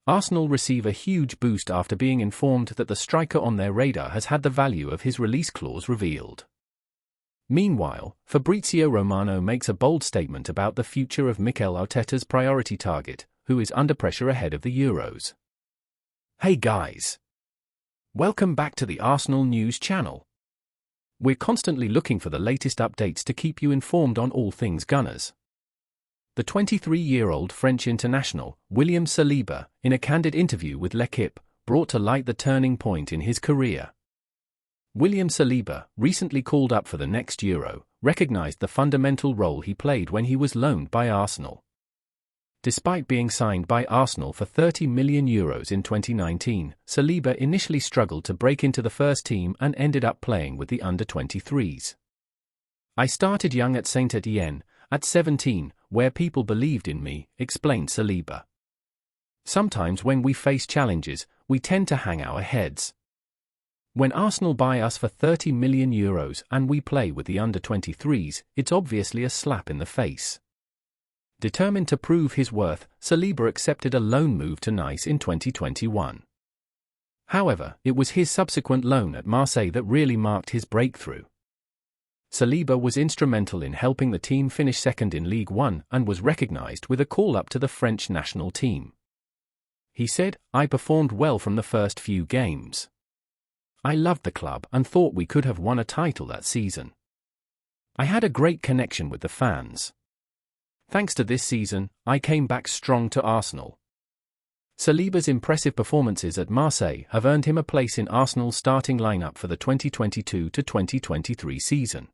Arsenal receive a huge boost after being informed that the striker on their radar has had the value of his release clause revealed. Meanwhile, Fabrizio Romano makes a bold statement about the future of Mikel Arteta's priority target, who is under pressure ahead of the Euros. Hey guys! Welcome back to the Arsenal News channel. We're constantly looking for the latest updates to keep you informed on all things Gunners. The 23-year-old French international, William Saliba, in a candid interview with L'Équipe, brought to light the turning point in his career. William Saliba, recently called up for the next Euro, recognized the fundamental role he played when he was loaned by Arsenal. Despite being signed by Arsenal for €30 million in 2019, Saliba initially struggled to break into the first team and ended up playing with the under-23s. "I started young at Saint-Étienne, at 17, where people believed in me," explained Saliba. "Sometimes when we face challenges, we tend to hang our heads. When Arsenal buy us for €30 million and we play with the under-23s, it's obviously a slap in the face." Determined to prove his worth, Saliba accepted a loan move to Nice in 2021. However, it was his subsequent loan at Marseille that really marked his breakthrough. Saliba was instrumental in helping the team finish second in Ligue 1 and was recognized with a call-up to the French national team. He said, "I performed well from the first few games. I loved the club and thought we could have won a title that season. I had a great connection with the fans. Thanks to this season, I came back strong to Arsenal." Saliba's impressive performances at Marseille have earned him a place in Arsenal's starting lineup for the 2022-2023 season.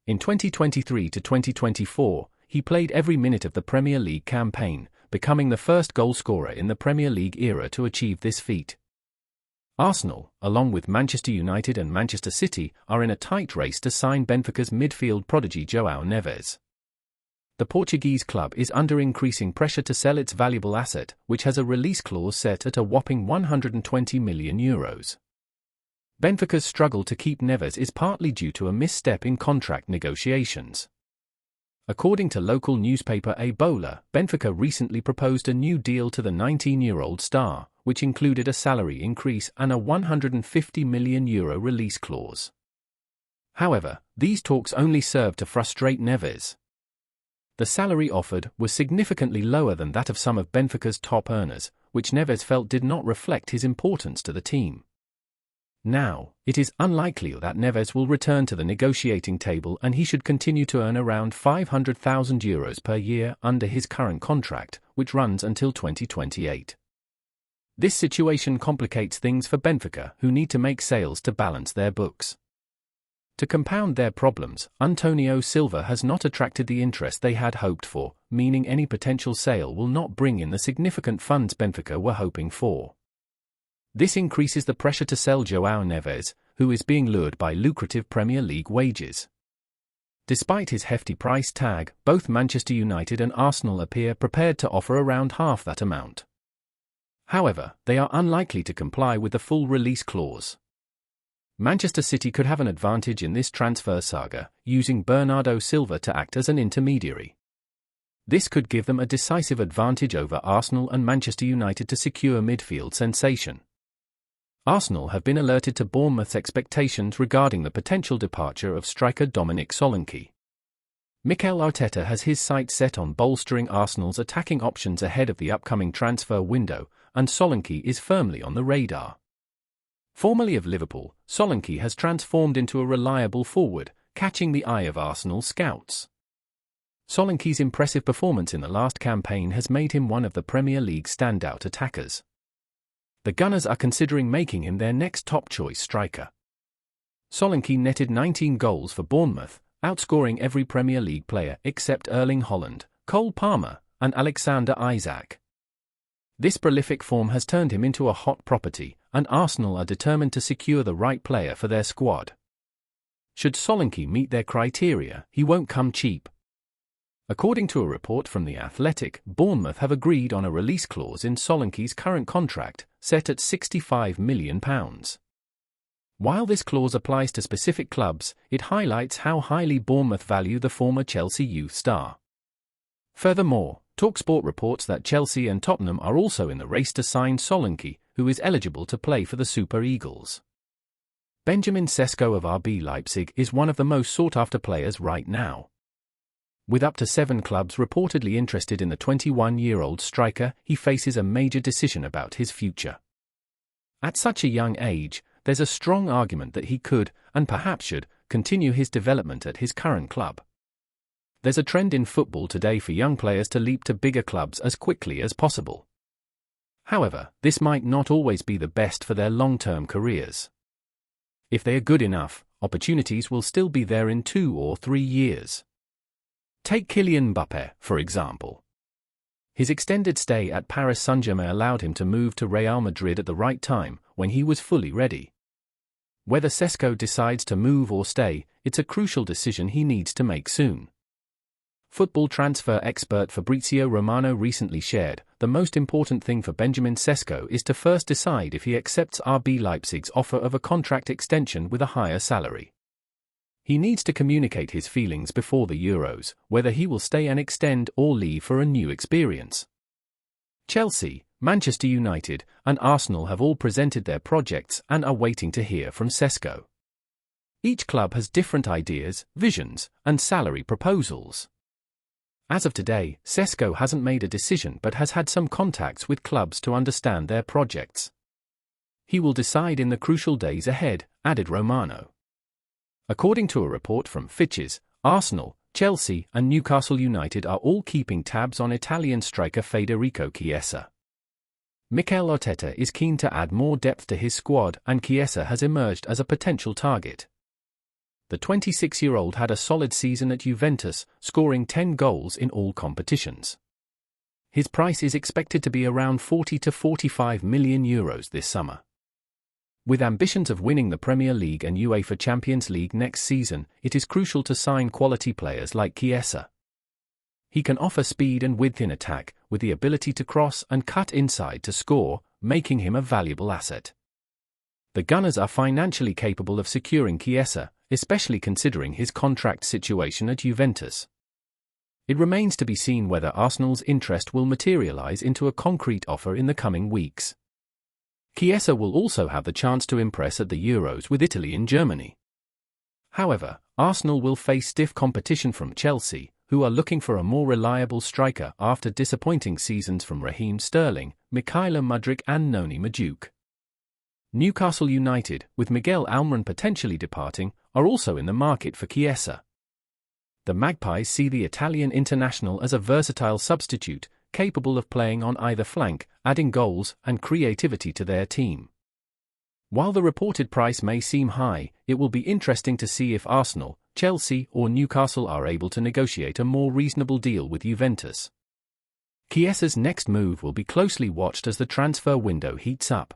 In 2023-2024, he played every minute of the Premier League campaign, becoming the first goalscorer in the Premier League era to achieve this feat. Arsenal, along with Manchester United and Manchester City, are in a tight race to sign Benfica's midfield prodigy João Neves. The Portuguese club is under increasing pressure to sell its valuable asset, which has a release clause set at a whopping €120 million. Benfica's struggle to keep Neves is partly due to a misstep in contract negotiations. According to local newspaper A Bola, Benfica recently proposed a new deal to the 19-year-old star, which included a salary increase and a €150 million release clause. However, these talks only served to frustrate Neves. The salary offered was significantly lower than that of some of Benfica's top earners, which Neves felt did not reflect his importance to the team. Now, it is unlikely that Neves will return to the negotiating table and he should continue to earn around €500,000 per year under his current contract, which runs until 2028. This situation complicates things for Benfica, who need to make sales to balance their books. To compound their problems, Antonio Silva has not attracted the interest they had hoped for, meaning any potential sale will not bring in the significant funds Benfica were hoping for. This increases the pressure to sell João Neves, who is being lured by lucrative Premier League wages. Despite his hefty price tag, both Manchester United and Arsenal appear prepared to offer around half that amount. However, they are unlikely to comply with the full release clause. Manchester City could have an advantage in this transfer saga, using Bernardo Silva to act as an intermediary. This could give them a decisive advantage over Arsenal and Manchester United to secure midfield sensation. Arsenal have been alerted to Bournemouth's expectations regarding the potential departure of striker Dominic Solanke. Mikel Arteta has his sights set on bolstering Arsenal's attacking options ahead of the upcoming transfer window, and Solanke is firmly on the radar. Formerly of Liverpool, Solanke has transformed into a reliable forward, catching the eye of Arsenal scouts. Solanke's impressive performance in the last campaign has made him one of the Premier League's standout attackers. The Gunners are considering making him their next top-choice striker. Solanke netted 19 goals for Bournemouth, outscoring every Premier League player except Erling Haaland, Cole Palmer, and Alexander Isak. This prolific form has turned him into a hot property, and Arsenal are determined to secure the right player for their squad. Should Solanke meet their criteria, he won't come cheap. According to a report from The Athletic, Bournemouth have agreed on a release clause in Solanke's current contract, set at £65 million. While this clause applies to specific clubs, it highlights how highly Bournemouth value the former Chelsea youth star. Furthermore, talkSPORT reports that Chelsea and Tottenham are also in the race to sign Solanke, who is eligible to play for the Super Eagles. Benjamin Sesko of RB Leipzig is one of the most sought-after players right now. With up to 7 clubs reportedly interested in the 21-year-old striker, he faces a major decision about his future. At such a young age, there's a strong argument that he could, and perhaps should, continue his development at his current club. There's a trend in football today for young players to leap to bigger clubs as quickly as possible. However, this might not always be the best for their long-term careers. If they are good enough, opportunities will still be there in 2 or 3 years. Take Kylian Mbappé, for example. His extended stay at Paris Saint-Germain allowed him to move to Real Madrid at the right time, when he was fully ready. Whether Sesko decides to move or stay, it's a crucial decision he needs to make soon. Football transfer expert Fabrizio Romano recently shared, the most important thing for Benjamin Sesko is to first decide if he accepts RB Leipzig's offer of a contract extension with a higher salary. He needs to communicate his feelings before the Euros, whether he will stay and extend or leave for a new experience. Chelsea, Manchester United, and Arsenal have all presented their projects and are waiting to hear from Sesko. Each club has different ideas, visions, and salary proposals. As of today, Sesko hasn't made a decision but has had some contacts with clubs to understand their projects. He will decide in the crucial days ahead, added Romano. According to a report from Fitches, Arsenal, Chelsea, and Newcastle United are all keeping tabs on Italian striker Federico Chiesa. Mikel Arteta is keen to add more depth to his squad, and Chiesa has emerged as a potential target. The 26-year-old had a solid season at Juventus, scoring 10 goals in all competitions. His price is expected to be around 40 to 45 million euros this summer. With ambitions of winning the Premier League and UEFA Champions League next season, it is crucial to sign quality players like Chiesa. He can offer speed and width in attack, with the ability to cross and cut inside to score, making him a valuable asset. The Gunners are financially capable of securing Chiesa, especially considering his contract situation at Juventus. It remains to be seen whether Arsenal's interest will materialize into a concrete offer in the coming weeks. Chiesa will also have the chance to impress at the Euros with Italy and Germany. However, Arsenal will face stiff competition from Chelsea, who are looking for a more reliable striker after disappointing seasons from Raheem Sterling, Mykhailo Mudryk and Noni Madueke. Newcastle United, with Miguel Almiron potentially departing, are also in the market for Chiesa. The Magpies see the Italian international as a versatile substitute, capable of playing on either flank, adding goals and creativity to their team. While the reported price may seem high, it will be interesting to see if Arsenal, Chelsea or Newcastle are able to negotiate a more reasonable deal with Juventus. Chiesa's next move will be closely watched as the transfer window heats up.